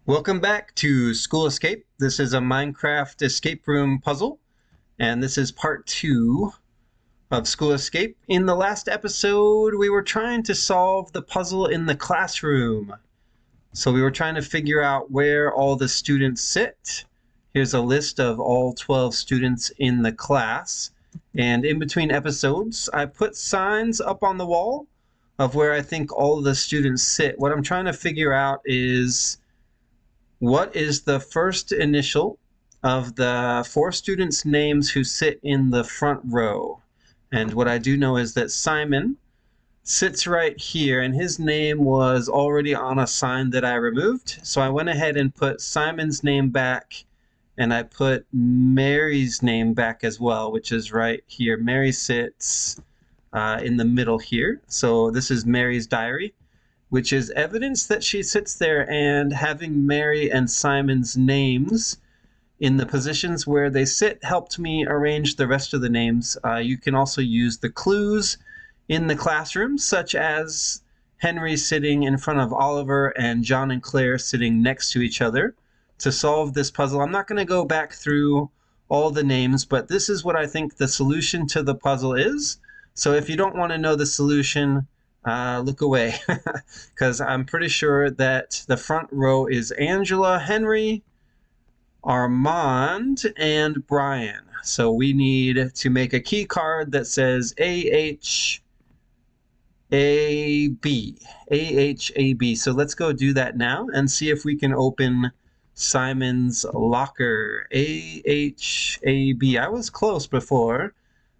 Welcome back to School Escape. This is a Minecraft escape room puzzle, and this is part 2 of School Escape. In the last episode, we were trying to solve the puzzle in the classroom. So we were trying to figure out where all the students sit. Here's a list of all 12 students in the class. And in between episodes, I put signs up on the wall of where I think all of the students sit. What I'm trying to figure out is what is the first initial of the 4 students' names who sit in the front row? And what I do know is that Simon sits right here, and his name was already on a sign that I removed. So I went ahead and put Simon's name back, and I put Mary's name back as well, which is right here. Mary sits in the middle here. So this is Mary's diary, which is evidence that she sits there, and having Mary and Simon's names in the positions where they sit helped me arrange the rest of the names. You can also use the clues in the classroom, such as Henry sitting in front of Oliver and John and Claire sitting next to each other to solve this puzzle. I'm not going to go back through all the names, but this is what I think the solution to the puzzle is. So if you don't want to know the solution, look away, because I'm pretty sure that the front row is Angela, Henry, Armand, and Brian. So we need to make a key card that says AHAB. AHAB. So let's go do that now and see if we can open Simon's locker. AHAB. I was close before,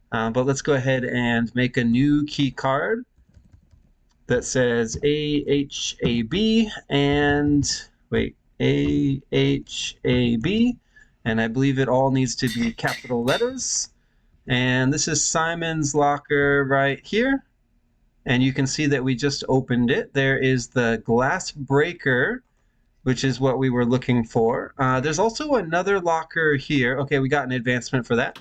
but let's go ahead and make a new key card that says AHAB and wait, AHAB, and I believe it all needs to be capital letters. And this is Simon's locker right here. And you can see that we just opened it. There is the glass breaker, which is what we were looking for. There's also another locker here. Okay, we got an advancement for that.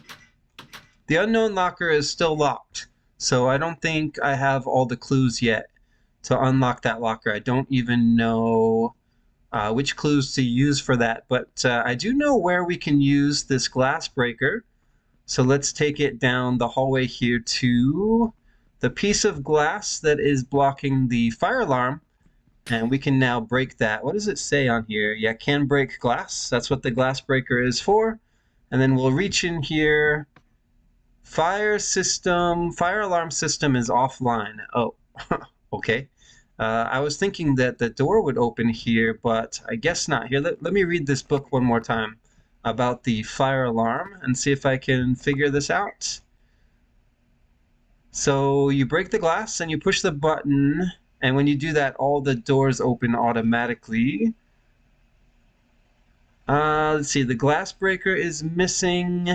The unknown locker is still locked, so I don't think I have all the clues yet to unlock that locker. I don't even know which clues to use for that, but I do know where we can use this glass breaker. So let's take it down the hallway here to the piece of glass that is blocking the fire alarm, and we can now break that. What does it say on here? Yeah, can break glass. That's what the glass breaker is for. And then we'll reach in here. Fire alarm system is offline. Oh, okay. I was thinking that the door would open here, but I guess not. Here, let me read this book one more time about the fire alarm and see if I can figure this out. So you break the glass and you push the button, and when you do that, all the doors open automatically. Let's see, the glass breaker is missing.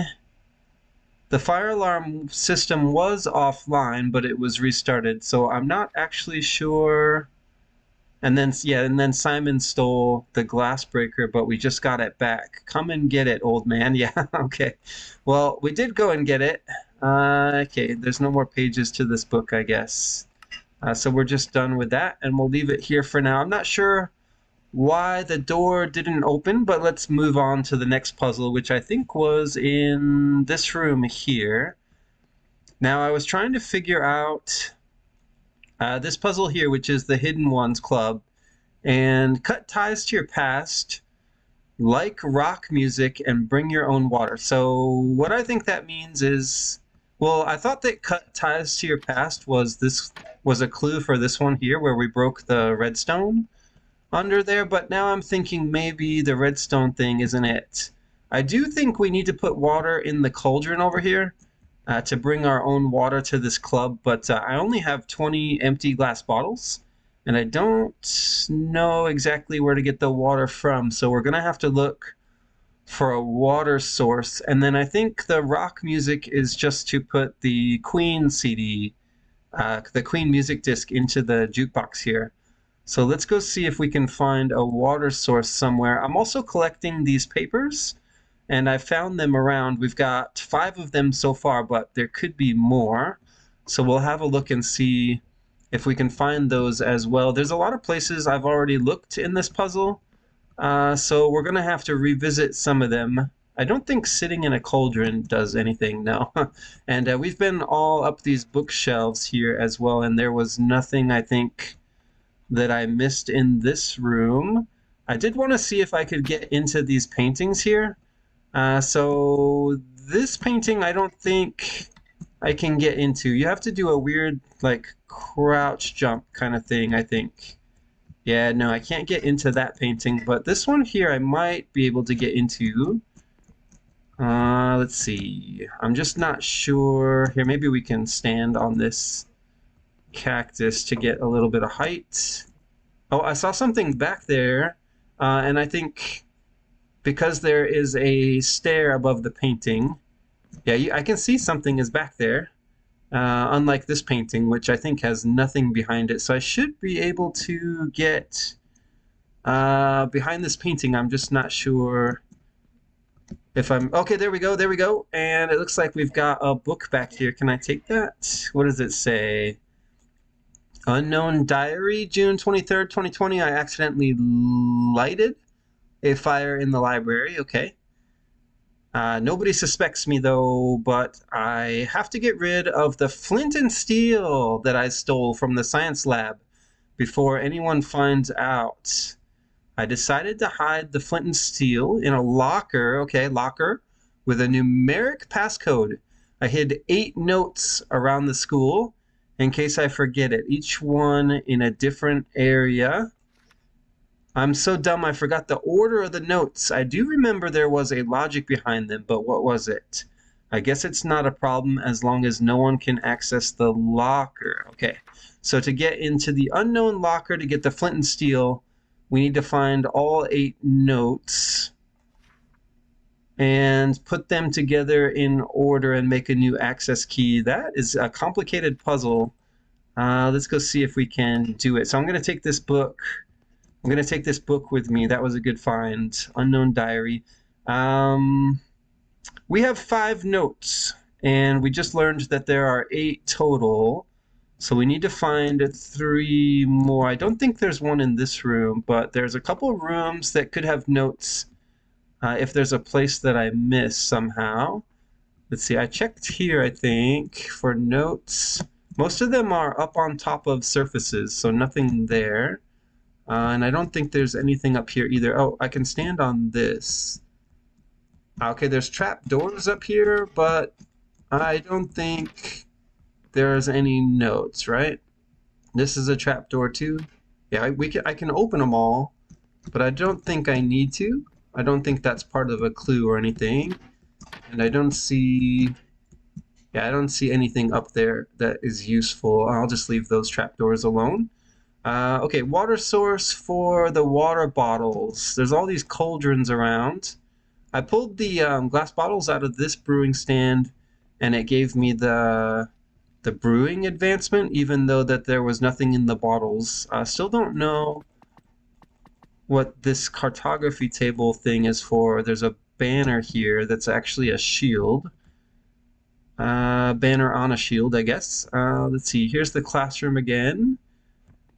The fire alarm system was offline, but it was restarted, so I'm not actually sure. And then Simon stole the glass breaker, but we just got it back. Come and get it, old man. Yeah, okay. Well, we did go and get it. Okay, there's no more pages to this book, I guess. So we're just done with that, and we'll leave it here for now. I'm not sure why the door didn't open, but let's move on to the next puzzle, which I think was in this room here. Now, I was trying to figure out this puzzle here, which is the Hidden Ones Club, and cut ties to your past, like rock music, and bring your own water. So what I think that means is, well, I thought that cut ties to your past was a clue for this one here, where we broke the redstone under there, but now I'm thinking maybe the redstone thing isn't it. I do think we need to put water in the cauldron over here to bring our own water to this club, but I only have 20 empty glass bottles, and I don't know exactly where to get the water from, so we're gonna have to look for a water source. And then I think the rock music is just to put the Queen CD, the Queen music disc, into the jukebox here. So let's go see if we can find a water source somewhere. I'm also collecting these papers, and I found them around. We've got 5 of them so far, but there could be more. So we'll have a look and see if we can find those as well. There's a lot of places I've already looked in this puzzle, So we're going to have to revisit some of them. I don't think sitting in a cauldron does anything, no. And we've been all up these bookshelves here as well, and there was nothing, I think, that I missed in this room. I did want to see if I could get into these paintings here. So this painting, I don't think I can get into. You have to do a weird, like, crouch jump kind of thing, I think. Yeah, no, I can't get into that painting, but this one here I might be able to get into. Let's see. I'm just not sure. Here, maybe we can stand on this cactus to get a little bit of height. Oh, I saw something back there, and I think because there is a stair above the painting, yeah, I can see something is back there, unlike this painting, which I think has nothing behind it. So I should be able to get behind this painting. I'm just not sure if I'm... Okay, there we go, there we go. And it looks like we've got a book back here. Can I take that? What does it say? Unknown Diary, June 23rd, 2020. I accidentally lighted a fire in the library. Okay. Nobody suspects me, though, but I have to get rid of the flint and steel that I stole from the science lab before anyone finds out. I decided to hide the flint and steel in a locker, okay, locker, with a numeric passcode. I hid 8 notes around the school in case I forget it, each one in a different area. I'm so dumb I forgot the order of the notes. I do remember there was a logic behind them, but what was it? I guess it's not a problem as long as no one can access the locker. Okay, so to get into the unknown locker to get the flint and steel, we need to find all 8 notes and put them together in order and make a new access key. That is a complicated puzzle. Let's go see if we can do it. So I'm going to take this book. I'm going to take this book with me. That was a good find. Unknown Diary. We have 5 notes, and we just learned that there are 8 total. So we need to find 3 more. I don't think there's one in this room, but there's a couple of rooms that could have notes if there's a place that I missed somehow. Let's see, I checked here, I think, for notes. Most of them are up on top of surfaces, so nothing there. And I don't think there's anything up here either. Oh, I can stand on this. Okay, there's trap doors up here, but I don't think there's any notes, right? This is a trap door too. Yeah, I can open them all, but I don't think I need to. I don't think that's part of a clue or anything. And I don't see... Yeah, I don't see anything up there that is useful. I'll just leave those trapdoors alone. Okay, water source for the water bottles. There's all these cauldrons around. I pulled the glass bottles out of this brewing stand, and it gave me the brewing advancement, even though that there was nothing in the bottles. I still don't know what this cartography table thing is for. There's a banner here that's actually a shield. Banner on a shield, I guess. Let's see, here's the classroom again.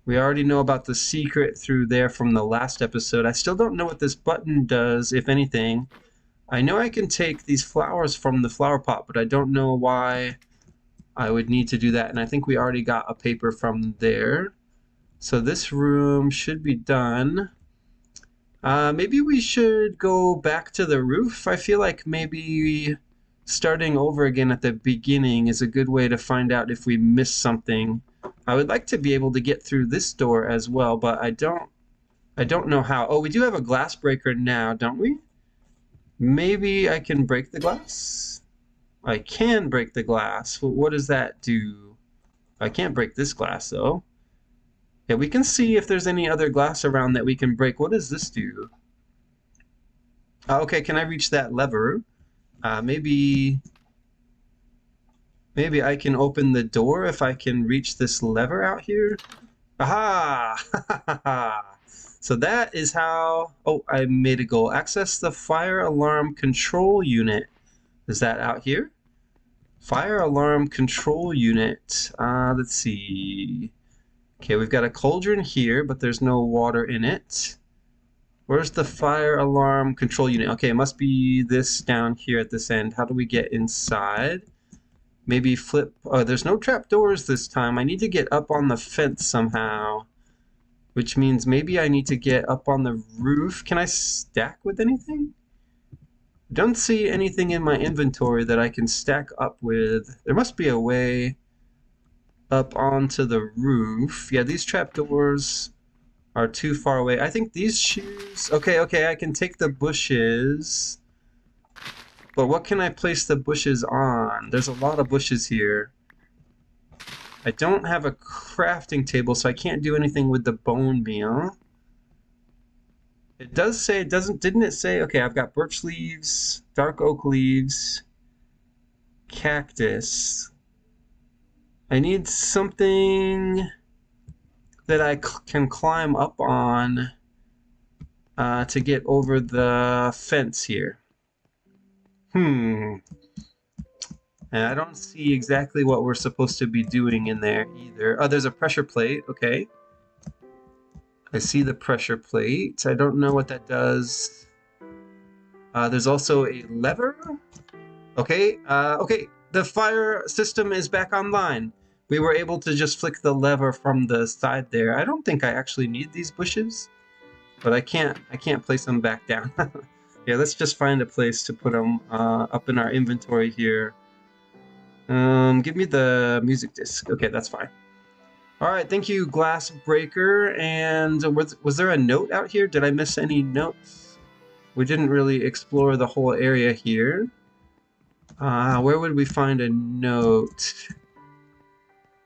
We already know about the secret through there from the last episode. I still don't know what this button does, if anything. I know I can take these flowers from the flower pot, but I don't know why I would need to do that. And I think we already got a paper from there. So this room should be done. Maybe we should go back to the roof. I feel like maybe starting over again at the beginning is a good way to find out if we missed something. I would like to be able to get through this door as well, but I don't know how. Oh, we do have a glass breaker now, don't we? Maybe I can break the glass? I can break the glass. What does that do? I can't break this glass, though. Yeah, we can see if there's any other glass around that we can break. What does this do? Okay, can I reach that lever? Maybe I can open the door if I can reach this lever out here. Aha! So that is how... Oh, I made a goal. Access the fire alarm control unit. Is that out here? Fire alarm control unit. Let's see. Okay, we've got a cauldron here, but there's no water in it. Where's the fire alarm control unit? Okay, it must be this down here at this end. How do we get inside? Maybe flip... Oh, there's no trapdoors this time. I need to get up on the fence somehow. Which means maybe I need to get up on the roof. Can I stack with anything? Don't see anything in my inventory that I can stack up with. There must be a way up onto the roof. Yeah, these trapdoors are too far away. I think these shoes... Okay, I can take the bushes. But what can I place the bushes on? There's a lot of bushes here. I don't have a crafting table, so I can't do anything with the bone meal. It does say, it doesn't, didn't it say, okay, I've got birch leaves, dark oak leaves, cactus. I need something that I can climb up on to get over the fence here. And I don't see exactly what we're supposed to be doing in there either. Oh, there's a pressure plate. Okay. I see the pressure plate. I don't know what that does. There's also a lever. Okay. Okay. The fire system is back online. We were able to just flick the lever from the side there. I don't think I actually need these bushes, but I can't place them back down. Yeah, let's just find a place to put them up in our inventory here. Give me the music disc. Okay, that's fine. All right, thank you, Glass Breaker. And was there a note out here? Did I miss any notes? We didn't really explore the whole area here. Where would we find a note?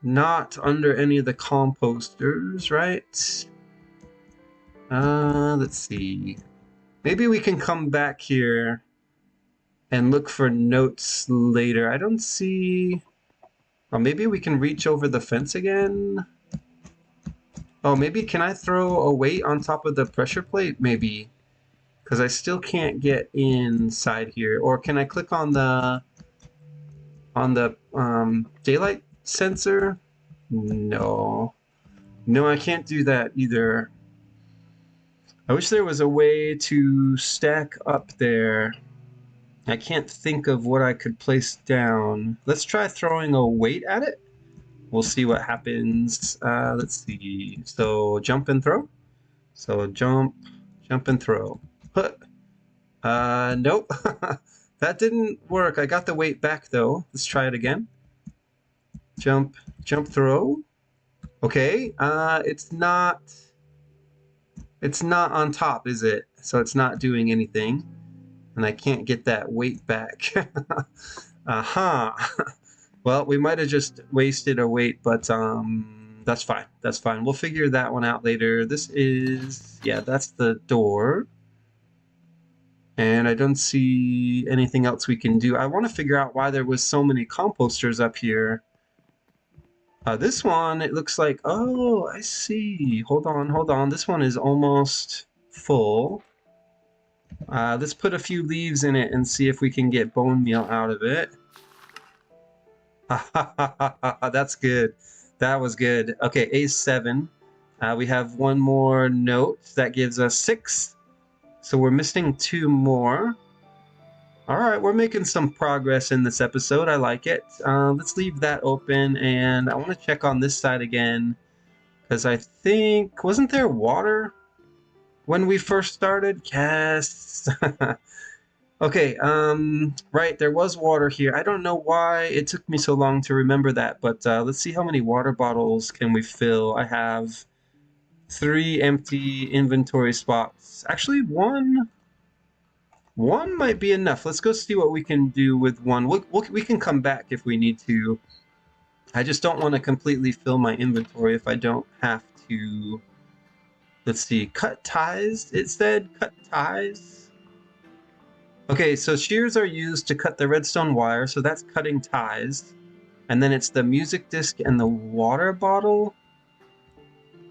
Not under any of the composters, right? Let's see. Maybe we can come back here and look for notes later. I don't see... Oh, maybe we can reach over the fence again? Oh, maybe can I throw a weight on top of the pressure plate? Maybe. Because I still can't get inside here. Or can I click on the daylight sensor? No. No, I can't do that either. I wish there was a way to stack up there. I can't think of what I could place down. Let's try throwing a weight at it. We'll see what happens. Let's see. So jump and throw. So jump and throw. Nope. That didn't work. I got the weight back though. Let's try it again. Jump, throw. Okay. It's not on top, is it? So it's not doing anything. And I can't get that weight back. Well, we might have just wasted a weight, but that's fine. That's fine. We'll figure that one out later. This is, yeah, that's the door. And I don't see anything else we can do. I want to figure out why there was so many composters up here. This one, it looks like, oh, I see. Hold on. This one is almost full. Let's put a few leaves in it and see if we can get bone meal out of it. That's good. That was good. Okay, A7. We have one more note. That gives us 6. So we're missing 2 more. All right, we're making some progress in this episode. I like it. Let's leave that open, and I want to check on this side again, because I think... Wasn't there water when we first started? Yes. Okay, right, there was water here. I don't know why it took me so long to remember that, but let's see how many water bottles can we fill. I have 3 empty inventory spots. Actually, one might be enough. Let's go see what we can do with one. We can come back if we need to. I just don't want to completely fill my inventory if I don't have to. Let's see, cut ties, it said, cut ties. Okay, so shears are used to cut the redstone wire, so that's cutting ties. And then it's the music disc and the water bottle.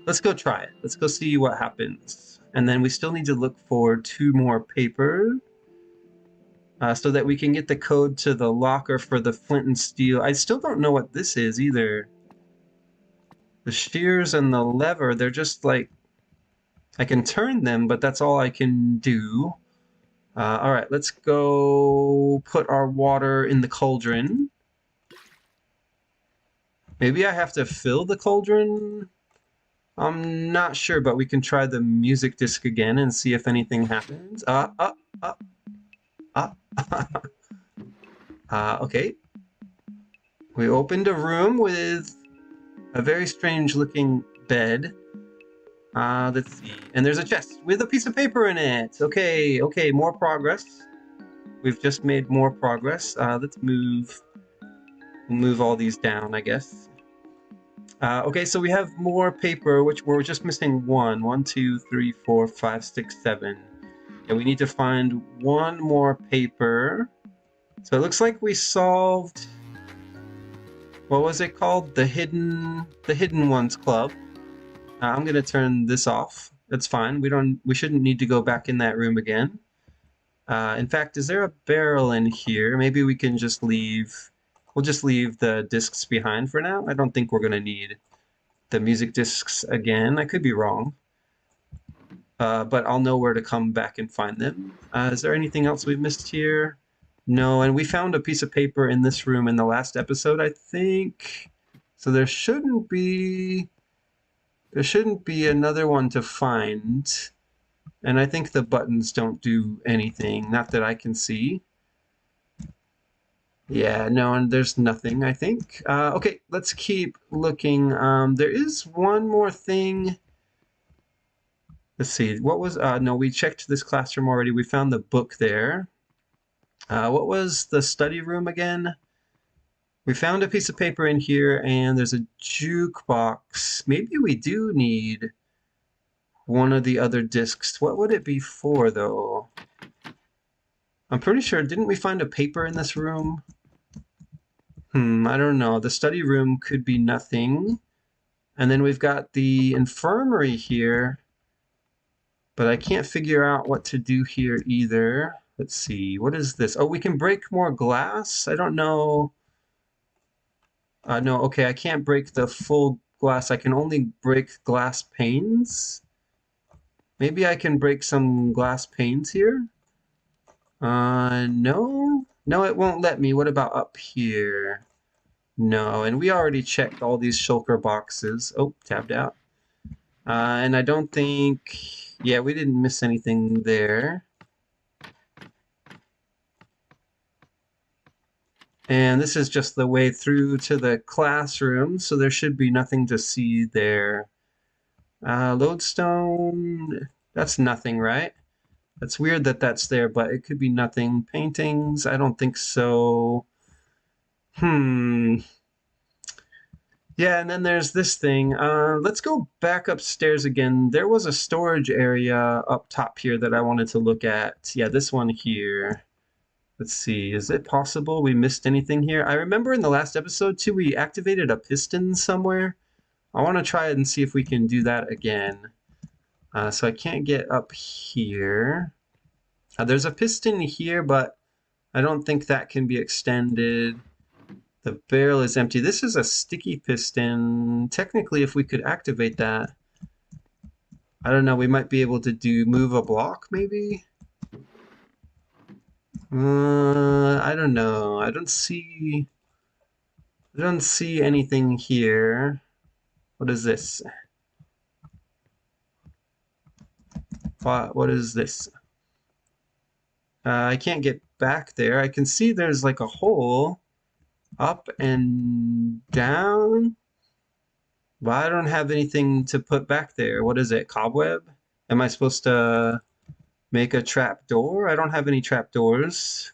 Let's go try it. Let's go see what happens. And then we still need to look for 2 more paper. So that we can get the code to the locker for the flint and steel. I still don't know what this is either. The shears and the lever, they're just like I can turn them, but that's all I can do. All right, let's go put our water in the cauldron. Maybe I have to fill the cauldron? I'm not sure, but we can try the music disc again and see if anything happens. Okay. We opened a room with a very strange looking bed. Let's see. And there's a chest with a piece of paper in it. Okay, more progress. We've just made more progress. Let's move all these down, I guess. Okay, so we have more paper, which we're just missing one. 1, 2, 3, 4, 5, 6, 7. And we need to find one more paper. So it looks like we solved, what was it called? The Hidden Ones Club. I'm gonna turn this off. That's fine. We shouldn't need to go back in that room again. In fact, is there a barrel in here? Maybe we can just leave. We'll just leave the discs behind for now. I don't think we're gonna need the music discs again. I could be wrong. But I'll know where to come back and find them. Is there anything else we've missed here? No, and we found a piece of paper in this room in the last episode, I think. So there shouldn't be another one to find. And I think the buttons don't do anything, not that I can see. Yeah, no, and there's nothing, I think. Okay, let's keep looking. There is one more thing. Let's see, what was, no, we checked this classroom already. We found the book there. What was the study room again? We found a piece of paper in here, and there's a jukebox. Maybe we do need one of the other discs. What would it be for, though? I'm pretty sure, didn't we find a paper in this room? I don't know. The study room could be nothing. And then we've got the infirmary here, but I can't figure out what to do here either. Let's see, what is this? Oh, we can break more glass? I don't know. No, okay, I can't break the full glass. I can only break glass panes. Maybe I can break some glass panes here? No. No, it won't let me. What about up here? No, and we already checked all these shulker boxes. Oh, tabbed out. And I don't think... Yeah, we didn't miss anything there. And this is just the way through to the classroom, so there should be nothing to see there. Lodestone, that's nothing, right? That's weird that that's there, but it could be nothing. Paintings, I don't think so. Yeah, and then there's this thing. Let's go back upstairs again. There was a storage area up top here that I wanted to look at. Yeah, this one here. Let's see, is it possible we missed anything here? I remember in the last episode, too, we activated a piston somewhere. I want to try it and see if we can do that again. So I can't get up here. There's a piston here, but I don't think that can be extended. The barrel is empty. This is a sticky piston. Technically, if we could activate that, I don't know, we might be able to move a block, maybe? I don't know. I don't see anything here. What is this? What is this? I can't get back there. I can see there's like a hole up and down, but I don't have anything to put back there. What is it? Cobweb? Am I supposed to make a trap door? I don't have any trap doors.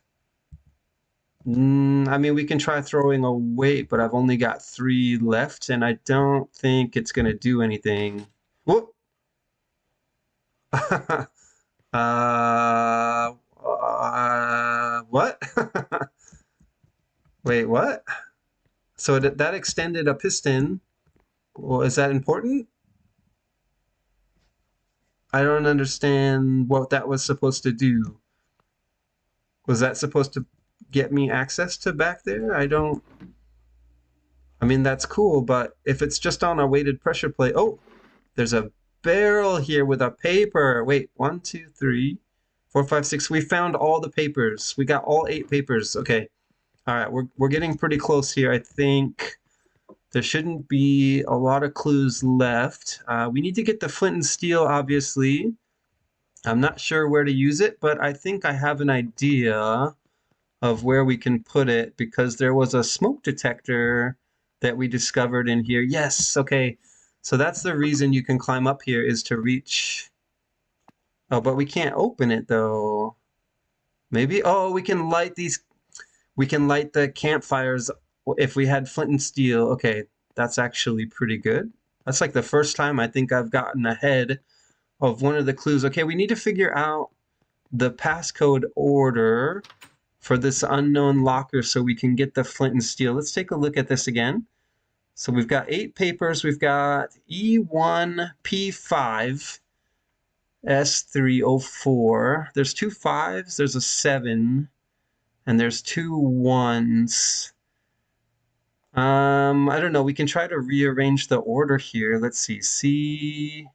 I mean, we can try throwing a weight, but I've only got 3 left, and I don't think it's gonna do anything. Whoop! What? Wait, what? So that extended a piston. Well, is that important? I don't understand what that was supposed to do. Was that supposed to get me access to back there? I mean, that's cool, but if it's just on a weighted pressure plate... Oh, there's a barrel here with a paper. Wait, 1, 2, 3, 4, 5, 6. We found all the papers. We got all 8 papers. Okay. All right, we're getting pretty close here. I think there shouldn't be a lot of clues left. We need to get the flint and steel, obviously. I'm not sure where to use it, but I think I have an idea of where we can put it because there was a smoke detector that we discovered in here. Yes, okay. So that's the reason you can climb up here is to reach... Oh, but we can't open it though. Maybe, oh, we can light these... We can light the campfires if we had flint and steel. Okay, that's actually pretty good. That's like the first time I think I've gotten ahead of one of the clues. Okay, we need to figure out the passcode order for this unknown locker so we can get the flint and steel. Let's take a look at this again. So we've got 8 papers. We've got E1P5 S304. There's 2 5s, there's a 7, and there's 2 1s. I don't know. We can try to rearrange the order here. Let's see.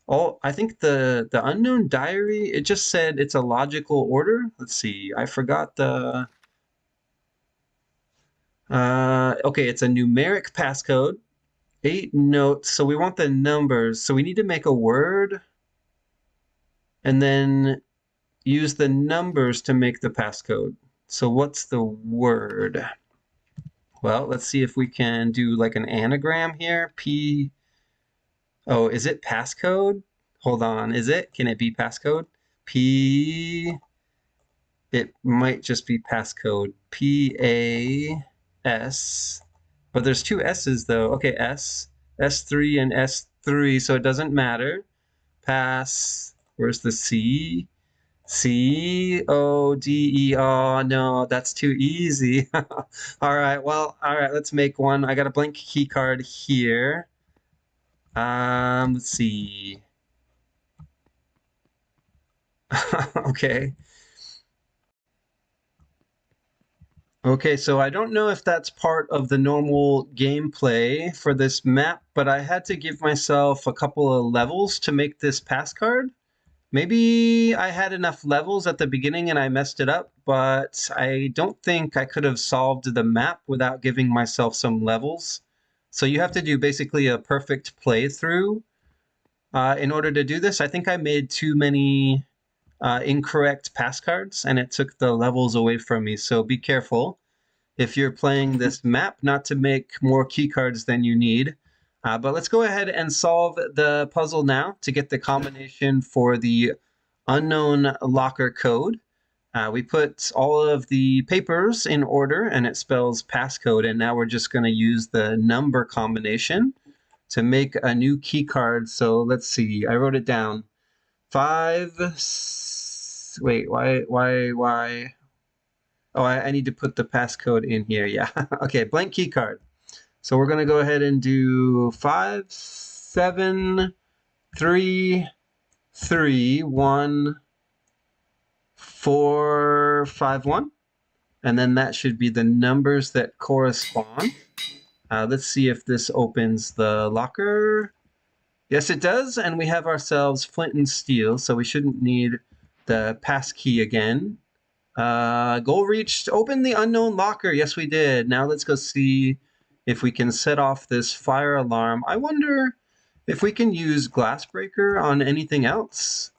Oh, I think the unknown diary, it just said it's a logical order. Let's see. I forgot the... okay, it's a numeric passcode. 8 notes. So we want the numbers. So we need to make a word and then use the numbers to make the passcode. So what's the word? Well, let's see if we can do like an anagram here. P... Oh, is it passcode? Hold on, is it? Can it be passcode? P... It might just be passcode. P-A-S... But there's 2 S's though. Okay, S, S3 and S3, so it doesn't matter. Pass, where's the C? C-O-D-E, oh no, that's too easy. All right, well, all right, let's make one. I got a blank key card here. Let's see. Okay. Okay, so I don't know if that's part of the normal gameplay for this map, but I had to give myself a couple of levels to make this pass card. Maybe I had enough levels at the beginning and I messed it up, but I don't think I could have solved the map without giving myself some levels. So you have to do basically a perfect playthrough in order to do this. I think I made too many incorrect pass cards and it took the levels away from me, so be careful if you're playing this map not to make more key cards than you need. But let's go ahead and solve the puzzle now to get the combination for the unknown locker code. We put all of the papers in order and it spells passcode, and now we're just going to use the number combination to make a new key card. So let's see, I wrote it down. 5, wait, why? Oh, I need to put the passcode in here, yeah. Okay, blank key card. So we're going to go ahead and do 5, 7, 3, 3, 1, 4, 5, 1. And then that should be the numbers that correspond. Let's see if this opens the locker. Yes, it does. And we have ourselves flint and steel, so we shouldn't need the pass key again. Goal reached. Open the unknown locker. Yes, we did. Now let's go see if we can set off this fire alarm. I wonder if we can use Glassbreaker on anything else,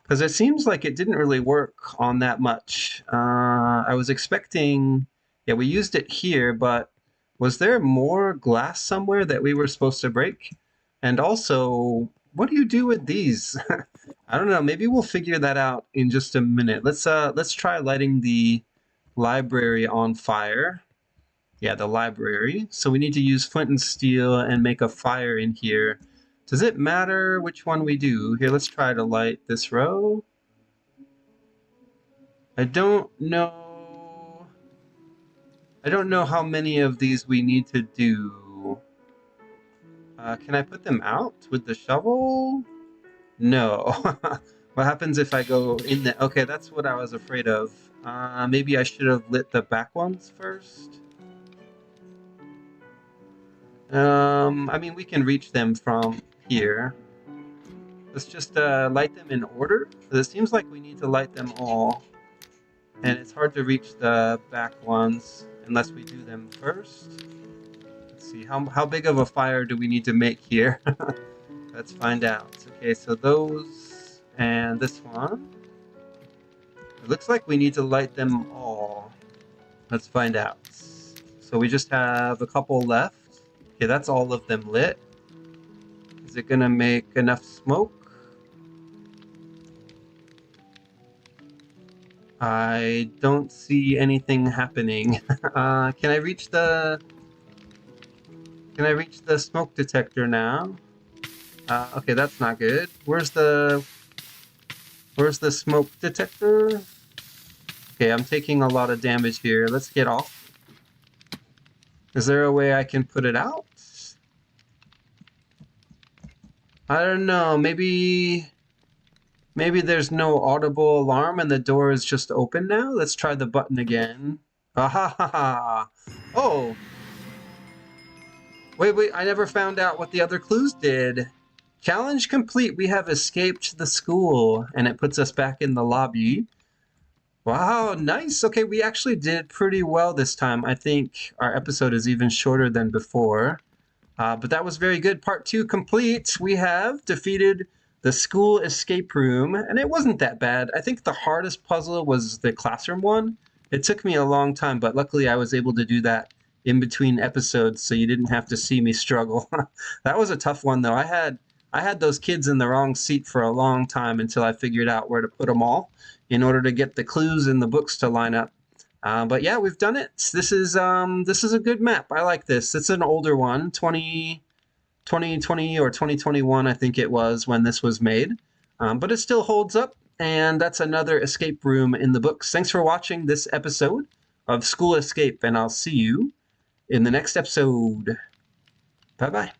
because it seems like it didn't really work on that much. I was expecting, yeah, we used it here, but was there more glass somewhere that we were supposed to break? And also, what do you do with these? I don't know, maybe we'll figure that out in just a minute. Let's try lighting the library on fire. Yeah, the library. So we need to use flint and steel and make a fire in here. Does it matter which one we do? Here, let's try to light this row. I don't know how many of these we need to do. Can I put them out with the shovel? No. What happens if I go in there? Okay, that's what I was afraid of. Maybe I should have lit the back ones first. I mean, we can reach them from here. Let's just light them in order. It seems like we need to light them all. And it's hard to reach the back ones unless we do them first. Let's see, how big of a fire do we need to make here? Let's find out. Okay, so those and this one. It looks like we need to light them all. Let's find out. So we just have a couple left. Okay, that's all of them lit. Is it gonna make enough smoke? I don't see anything happening. Can I reach the smoke detector now? Okay, that's not good. Where's the smoke detector? Okay, I'm taking a lot of damage here. Let's get off. Is there a way I can put it out? I don't know. Maybe there's no audible alarm and the door is just open now? Let's try the button again. Ah ha ha ha! Oh! Wait, I never found out what the other clues did. Challenge complete, we have escaped the school, and it puts us back in the lobby. Wow, nice! Okay, we actually did pretty well this time. I think our episode is even shorter than before. But that was very good. Part 2 complete. We have defeated the school escape room, and it wasn't that bad. I think the hardest puzzle was the classroom one. It took me a long time, but luckily I was able to do that in between episodes, so you didn't have to see me struggle. That was a tough one, though. I had those kids in the wrong seat for a long time until I figured out where to put them all in order to get the clues in the books to line up. But yeah, we've done it. This is a good map. I like this. It's an older one, 2020 or 2021, I think it was when this was made. But it still holds up, and that's another escape room in the books. Thanks for watching this episode of School Escape, and I'll see you in the next episode. Bye-bye.